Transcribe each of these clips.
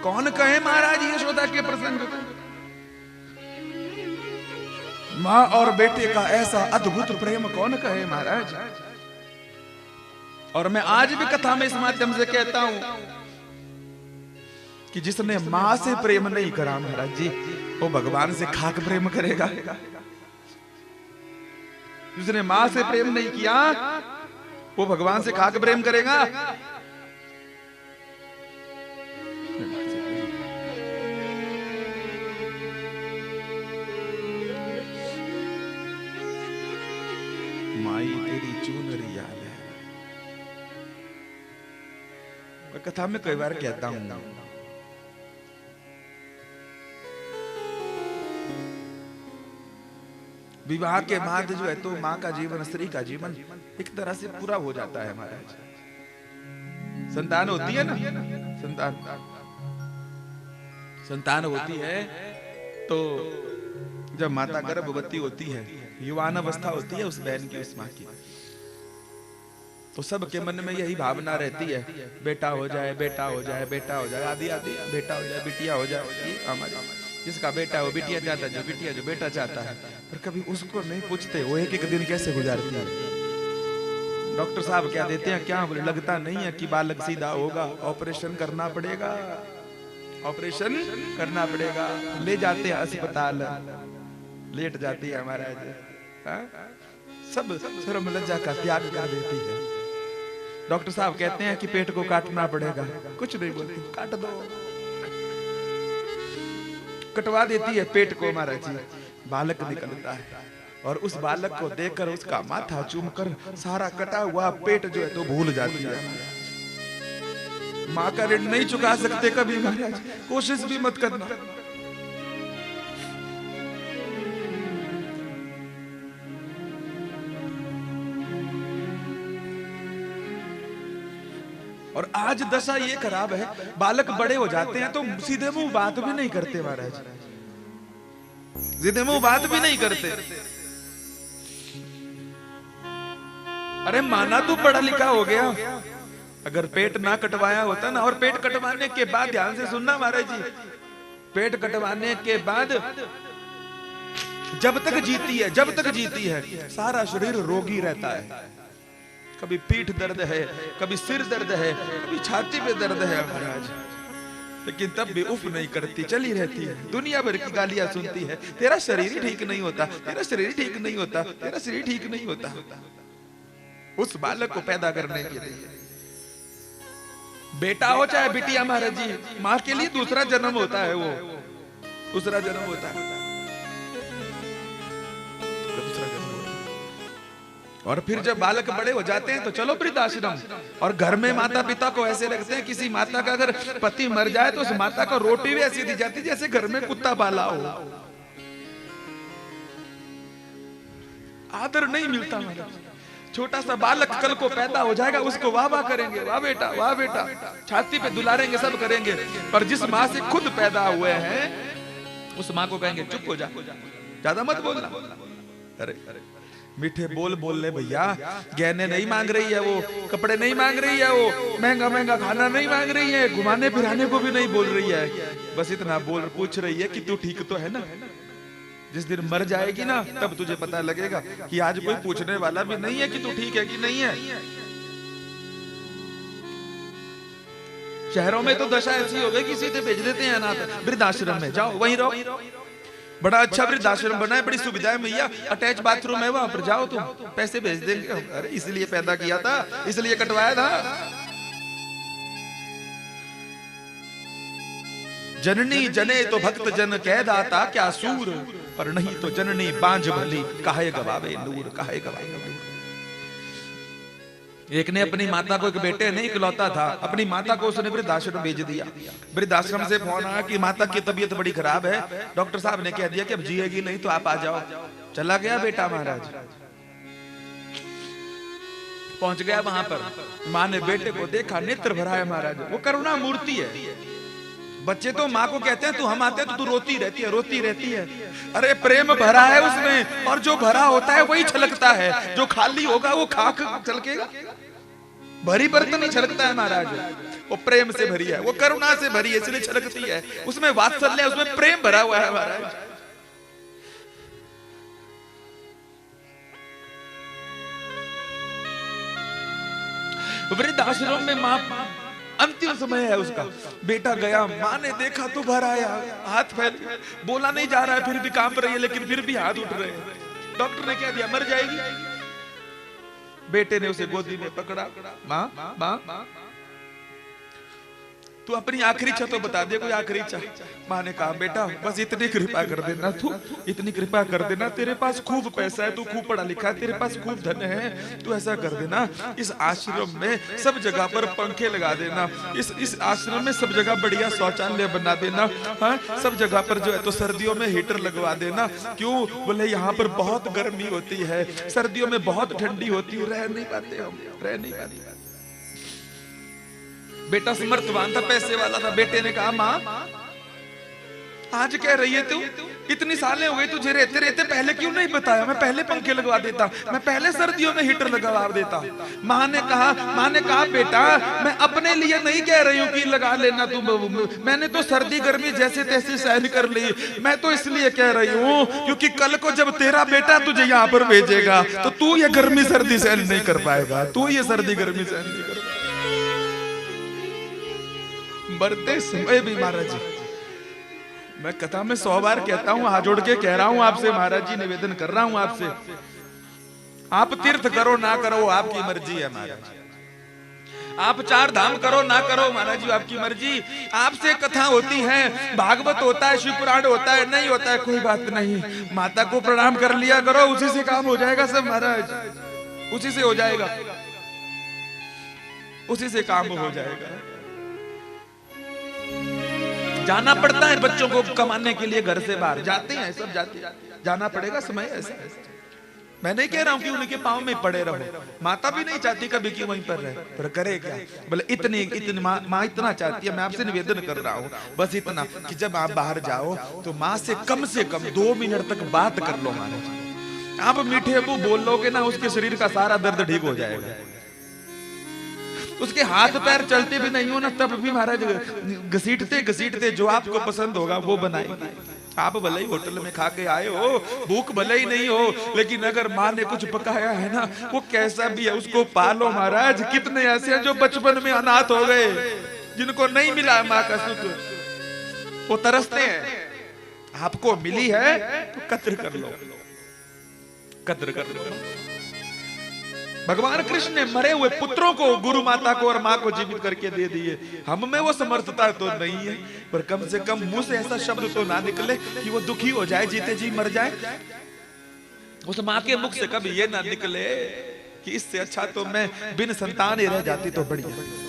कौन कहे महाराज यशोदा के प्रसंग को? मां और बेटे का ऐसा अद्भुत प्रेम कौन कहे महाराज। और मैं आज भी कथा में इस माध्यम से कहता हूं कि जिसने मां से प्रेम नहीं करा महाराज जी, वो भगवान से खाक प्रेम करेगा। जिसने मां से प्रेम नहीं किया, वो भगवान से खाक प्रेम करेगा। माई तेरी चूनरी याद है। मैं कथा में कई बार कहता हूं, विवाह के बाद जो है तो मां का जीवन, स्त्री का जीवन एक तरह से पूरा हो जाता है महाराज। संतान होती है ना, संतान होती है तो जब माता गर्भवती होती है, युवान अवस्था होती है उस बहन की, उस मां की, तो सबके मन में यही भावना रहती है, बेटा हो जाए, बेटा हो जाए, बेटा हो जाए, आदि आदि, बेटा हो जाए, बिटिया हो जाए। हमारी जिसका बेटा हो बिटिया चाहता है, जो बिटिया जो बेटा चाहता है, पर कभी उसको नहीं पूछते वो एक एक दिन कैसे गुजारती है। डॉक्टर साहब क्या देते हैं, क्या बोले, लगता नहीं है कि बालक सीधा होगा, ऑपरेशन करना पड़ेगा, ऑपरेशन करना पड़ेगा। ले जाते हैं अस्पताल, लेट जाती है महाराज, सब शर्म लज्जा का त्याग कर देती है। डॉक्टर साहब कहते हैं कि पेट को काटना पड़ेगा, कुछ नहीं बोलती, काट दो, कटवा देती है पेट को महाराज जी। बालक निकलता है और उस बालक को देखकर उसका माथा चूमकर सारा कटा हुआ पेट जो है तो भूल जाती है। मां का ऋण नहीं चुका सकते कभी महाराज, कोशिश भी मत करना। और आज दशा ये खराब है, बालक बड़े हो जाते हैं तो सीधे मुंह बात भी नहीं करते महाराज, सीधे मुंह बात भी नहीं करते। अरे माना तू पढ़ा लिखा हो गया, अगर पेट ना कटवाया होता ना, और पेट कटवाने के बाद ध्यान से सुनना महाराज जी, पेट कटवाने के बाद जब तक जीती है, जब तक जीती है सारा शरीर रोगी रहता है। कभी पीठ दर्द है, कभी सिर दर्द है, कभी छाती पे दर्द है महाराज, लेकिन तब भी उफ नहीं करती, चली रहती है। दुनिया भर की गालियां सुनती है, तेरा शरीर ही ठीक नहीं होता, तेरा शरीर ठीक नहीं होता, तेरा शरीर ठीक नहीं होता। उस बालक को पैदा करने के लिए बेटा हो चाहे बिटिया महाराज जी, मां के लिए दूसरा जन्म होता है, वो दूसरा जन्म होता है, दूसरा जन्म। और फिर जब बालक बड़े हो जाते हैं तो चलो वृद्धाश्रम, और घर में माता पिता को ऐसे लगते हैं, किसी माता का अगर पति मर जाए तो उस माता को रोटी भी ऐसी दी जाती जैसे घर में कुत्ता पाला हो, आदर नहीं मिलता महाराज। छोटा सा बालक कल को पैदा हो जाएगा, उसको वाह वाह करेंगे, वाह बेटा, वाह बेटा, छाती पे दुलारेंगे, सब करेंगे। पर जिस माँ से खुद पैदा हुए हैं उस माँ को कहेंगे चुप हो जा, ज्यादा मत बोलना। अरे मीठे बोल बोल ले भैया, गहने नहीं मांग रही है वो, कपड़े नहीं मांग रही है वो, महंगा महंगा खाना नहीं मांग रही है, घुमाने फिराने को भी नहीं बोल रही है, बस इतना बोल पूछ रही है कि तू ठीक तो है ना। जिस दिन मर जाएगी ना तब तुझे पता लगेगा कि आज कोई पूछने वाला भी नहीं है कि तू ठीक है कि नहीं है। शहरों में तो दशा ऐसी हो गई कि सीधे भेज देते हैं अनाथ वृद्धाश्रम में, जाओ वहीं रहो, बड़ा अच्छा वृद्धाश्रम बना है, बड़ी सुविधाएं भैया, अटैच बाथरूम है, वहां पर जाओ तुम, पैसे भेज देंगे। अरे इसलिए पैदा किया था, इसलिए कटवाया था। जननी जने तो भक्त जन कह दाता क्या सूर, पर नहीं तो जननी बांझ भली, काहे गवावे नूर, काहे गवावे नूर। एक ने अपनी माता को, एक बेटे नहीं इकलौता था, अपनी माता को उसने वृद्धाश्रम भेज दिया। वृद्धाश्रम से फोन आया कि माता की तबीयत बड़ी खराब है, डॉक्टर साहब ने कह दिया कि अब जिएगी नहीं तो आप आ जाओ। चला गया बेटा महाराज, पहुंच गया वहां पर, माँ ने बेटे को देखा, नेत्र भरा है महाराज, वो करुणा मूर्ति है। बच्चे तो माँ को कहते हैं तू हम आते हैं तो तू रोती रहती है, रोती रहती है। अरे प्रेम भरा है उसमें, और जो भरा होता है वही छलकता है, जो खाली होगा वो खाक छलकेगा, भरी बर्तन नहीं छलकता है महाराज। वो प्रेम से भरी है, वो करुणा से भरी है, इसलिए छलकती है। उसमें वात्सल्य, उसमें प्रेम भरा हुआ है महाराज। वृद्धाश्रम में मां, अंतिम समय है उसका, बेटा गया, मां ने देखा तो भर आया, हाथ फैल, बोला नहीं जा रहा है, फिर भी कांप रही है, लेकिन फिर भी हाथ उठ रहे हैं। डॉक्टर ने क्या दिया, मर जाएगी। बेटे ने उसे गोदी में पकड़ा, मां मां तू अपनी आखिरी इच्छा तो बता दे, कोई आखिरी इच्छा। मां ने कहा बेटा बस इतनी कृपा कर देना, तू इतनी कृपा कर देना, तेरे पास खूब पैसा है, तू खूब पढ़ा लिखा है, तेरे पास खूब धन है, तू ऐसा कर देना, इस आश्रम में सब जगह पर पंखे लगा देना, इस आश्रम में सब जगह बढ़िया शौचालय बना देना, हाँ सब जगह पर जो है तो सर्दियों में हीटर लगवा देना। क्यों बोले यहाँ पर बहुत गर्मी होती है, सर्दियों में बहुत ठंडी होती है, रह नहीं पाते हम, रह नहीं पाते। बेटा समर्थवान था, पैसे वाला था। बेटे ने कहा मां आज कह रही है तू, इतनी सालें हो गई तुझे रहते रहते, पहले क्यों नहीं बताया, मैं पहले पंखे लगवा देता, मैं पहले सर्दियों में हीटर लगवा देता। मां ने कहा बेटा मैं अपने लिए नहीं कह रही हूँ कि लगा लेना तू, मैंने तो सर्दी गर्मी जैसे तैसे सहन कर ली, मैं तो इसलिए कह रही हूँ क्योंकि कल को जब तेरा बेटा तुझे यहाँ पर भेजेगा तो तू ये गर्मी सर्दी सहन नहीं कर पाएगा, तू ये सर्दी गर्मी सहन नहीं कर पाएगा। मरते समय भी महाराज जी, मैं कथा में 100 बार कहता हूं, हाथ जोड़ के कह रहा हूं आपसे, महाराज जी निवेदन कर रहा हूं आपसे, आप तीर्थ करो ना करो आपकी मर्जी है महाराज, आप 4 धाम करो ना करो महाराज जी आपकी मर्जी। आपसे कथा होती है, भागवत होता है, शिव पुराण होता है, नहीं होता है कोई बात नहीं, माता को प्रणाम कर लिया करो, उसी से काम हो जाएगा सब महाराज, उसी से हो जाएगा, उसी से काम हो जाएगा। जाना पड़ता है बच्चों को कमाने के लिए, घर से बाहर जाते हैं, सब जाते हैं, जाना पड़ेगा, समय ऐसा। मैं नहीं कह रहा हूं कि उनके पांव में पड़े रहो, माता भी नहीं चाहती कभी कि वहीं पर रहे, पर करे क्या, बोले इतनी माँ इतना चाहती है। मैं आपसे निवेदन कर रहा हूँ बस इतना कि जब आप बाहर जाओ तो माँ से कम 2 मिनट तक बात कर लो महाराज। आप मीठे मुंह बोल लोगे ना, उसके शरीर का सारा दर्द ठीक हो जाएगा। उसके हाथ पैर चलते भी नहीं हो ना, तब भी महाराज घसीटते घसीटते जो आपको पसंद होगा वो बनाएंगे। आप भले ही होटल में खा के आए हो, भूख भले ही नहीं हो, लेकिन अगर माँ ने कुछ पकाया है ना, वो कैसा भी है उसको पालो महाराज। कितने ऐसे हैं जो बचपन में अनाथ हो गए, जिनको नहीं मिला माँ का सुख, वो तरसते हैं। आपको मिली है तो कद्र कर लो, कद्र कर लो। भगवान कृष्ण ने मरे हुए पुत्रों को, गुरु माता को और माँ को जीवित करके दे दिए। हम में वो समर्थता तो नहीं है, पर कम से कम मुंह से ऐसा शब्द तो ना निकले कि वो दुखी हो जाए, जीते जी मर जाए। उस माँ के मुख से कभी ये ना निकले कि इससे अच्छा तो मैं बिन संतान ही रह जाती तो बढ़िया।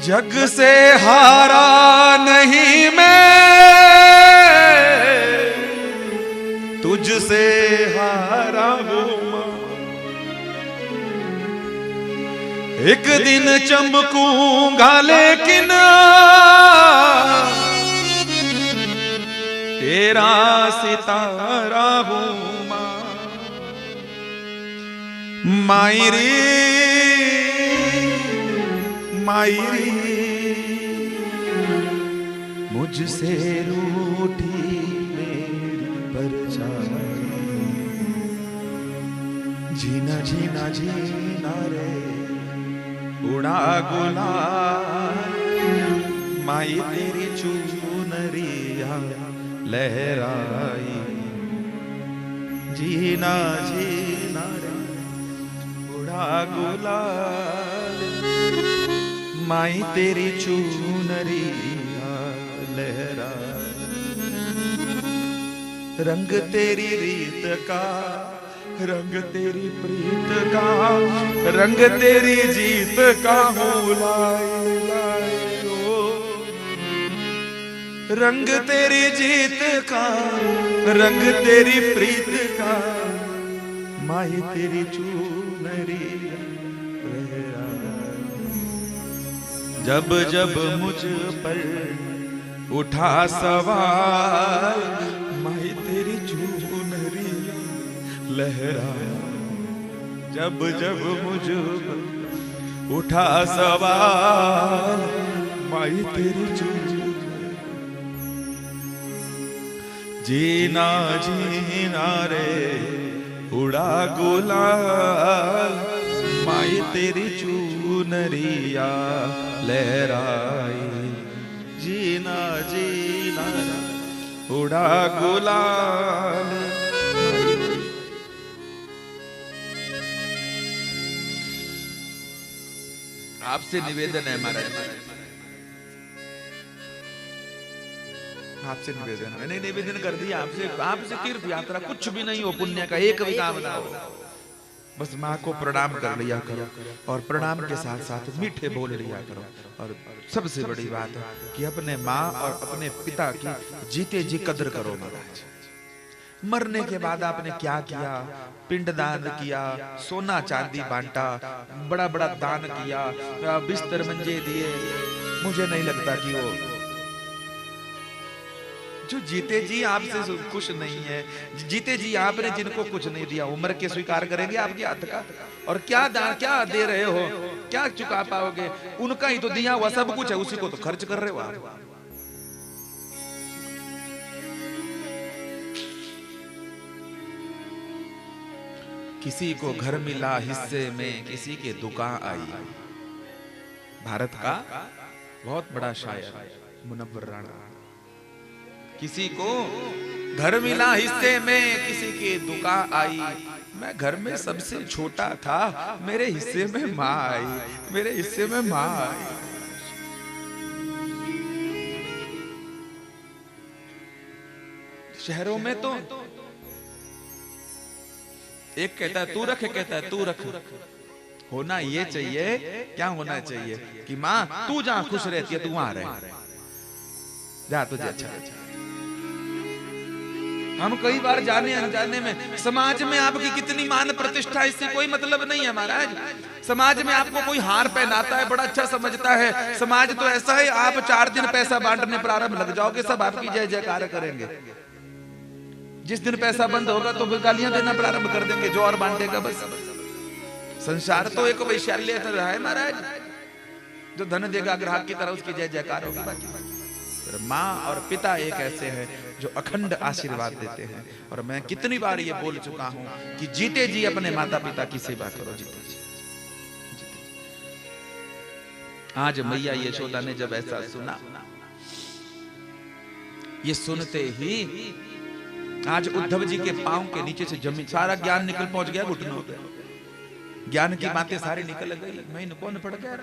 जग से हारा नहीं मैं, तुझसे हारा हूं मां। एक दिन चमकूंगा लेकिन तेरा सितारा हूं मां। मायरी मायरी मुझसे रूठी मेरी परछाई, जीना जीना जीना रे उड़ा गुलाल। माई तेरी चुनरिया लहराई, जीना जीना रे उड़ा गुलाल। माई तेरी चुनरिया लहरा, रंग तेरी रीत का, रंग तेरी प्रीत का, रंग तेरी जीत का हूँ लाई लाई ओ। रंग तेरी जीत का, रंग तेरी प्रीत का, माई तेरी चुनरिया लहरा। जब जब मुझ पर उठा सवाल, माही तेरी चुनरी लहराए। जब जब मुझ पर उठा सवाल, माही तेरी चुनरी। जीना जीना रे उड़ा गुलाल, माई तेरी चुनरिया लहराई। जीना जीना उड़ा गुलाल। आपसे निवेदन है महाराज, आपसे निवेदन, मैंने निवेदन कर दिया आपसे। आपसे तीर्थ यात्रा कुछ भी नहीं हो, पुण्य का एक भी काम ना हो, बस माँ को प्रणाम कर लिया करो और प्रणाम के साथ साथ मीठे बोल लिया करो। और सबसे बड़ी बात है कि अपने माँ और अपने पिता की जीते जी कदर करो महाराज। मरने के बाद आपने क्या किया? पिंडदान किया, सोना चांदी बांटा, बड़ा बड़ा दान किया, बिस्तर मंजे दिए। मुझे नहीं लगता कि वो जो जीते जी आपसे खुश नहीं है, जीते जी आपने जिनको कुछ नहीं दिया, उम्र के स्वीकार करेंगे आपके हाथ का? और क्या दान क्या दे रहे हो, क्या चुका पाओगे? उनका ही तो दिया हुआ सब कुछ है, उसी को तो खर्च कर रहे हो आप। किसी को घर मिला हिस्से में, किसी के दुकान आई। भारत का बहुत बड़ा शायर मुनव्वर राणा। किसी को घर मिला हिस्से में, किसी के दुकान आई। मैं घर में सबसे छोटा था, मेरे हिस्से में माँ आई, मेरे हिस्से में माँ आई। शहरों में तो एक कहता है तू रख, कहता है तू रख। होना ये चाहिए, क्या होना चाहिए कि माँ तू जहां खुश रहती है तू वहां रहे, जा तुझे अच्छा। हम कई बार जाने अनजाने में समाज में आपकी कितनी मान प्रतिष्ठा, इससे कोई मतलब नहीं है महाराज। समाज में आपको कोई हार पहनाता है, बड़ा अच्छा समझता है। समाज तो ऐसा है, आप 4 दिन पैसा बांटने प्रारंभ लग जाओगे, सब आपकी जय जयकार करेंगे। जिस दिन पैसा बंद होगा तो गालियां देना प्रारंभ कर देंगे, जो और बांटेगा बस। संसार तो एक वैशाल्य रहा है महाराज, जो धन देगा ग्राहक की तरह उसकी जय जयकार होगी। बाकी माँ और पिता एक ऐसे हैं जो अखंड आशीर्वाद देते हैं। और मैं कितनी बार ये बोल चुका हूं कि जीते जी अपने माता पिता की सेवा करो, जीते जी। आज मैया यशोदा ने जब ऐसा सुना, ये सुनते ही आज उद्धव जी के पांव के नीचे से जमीन, सारा ज्ञान निकल पहुंच गया घुटनों पे। ज्ञान की बातें सारी निकल गई, मैं कौन पड़ गया।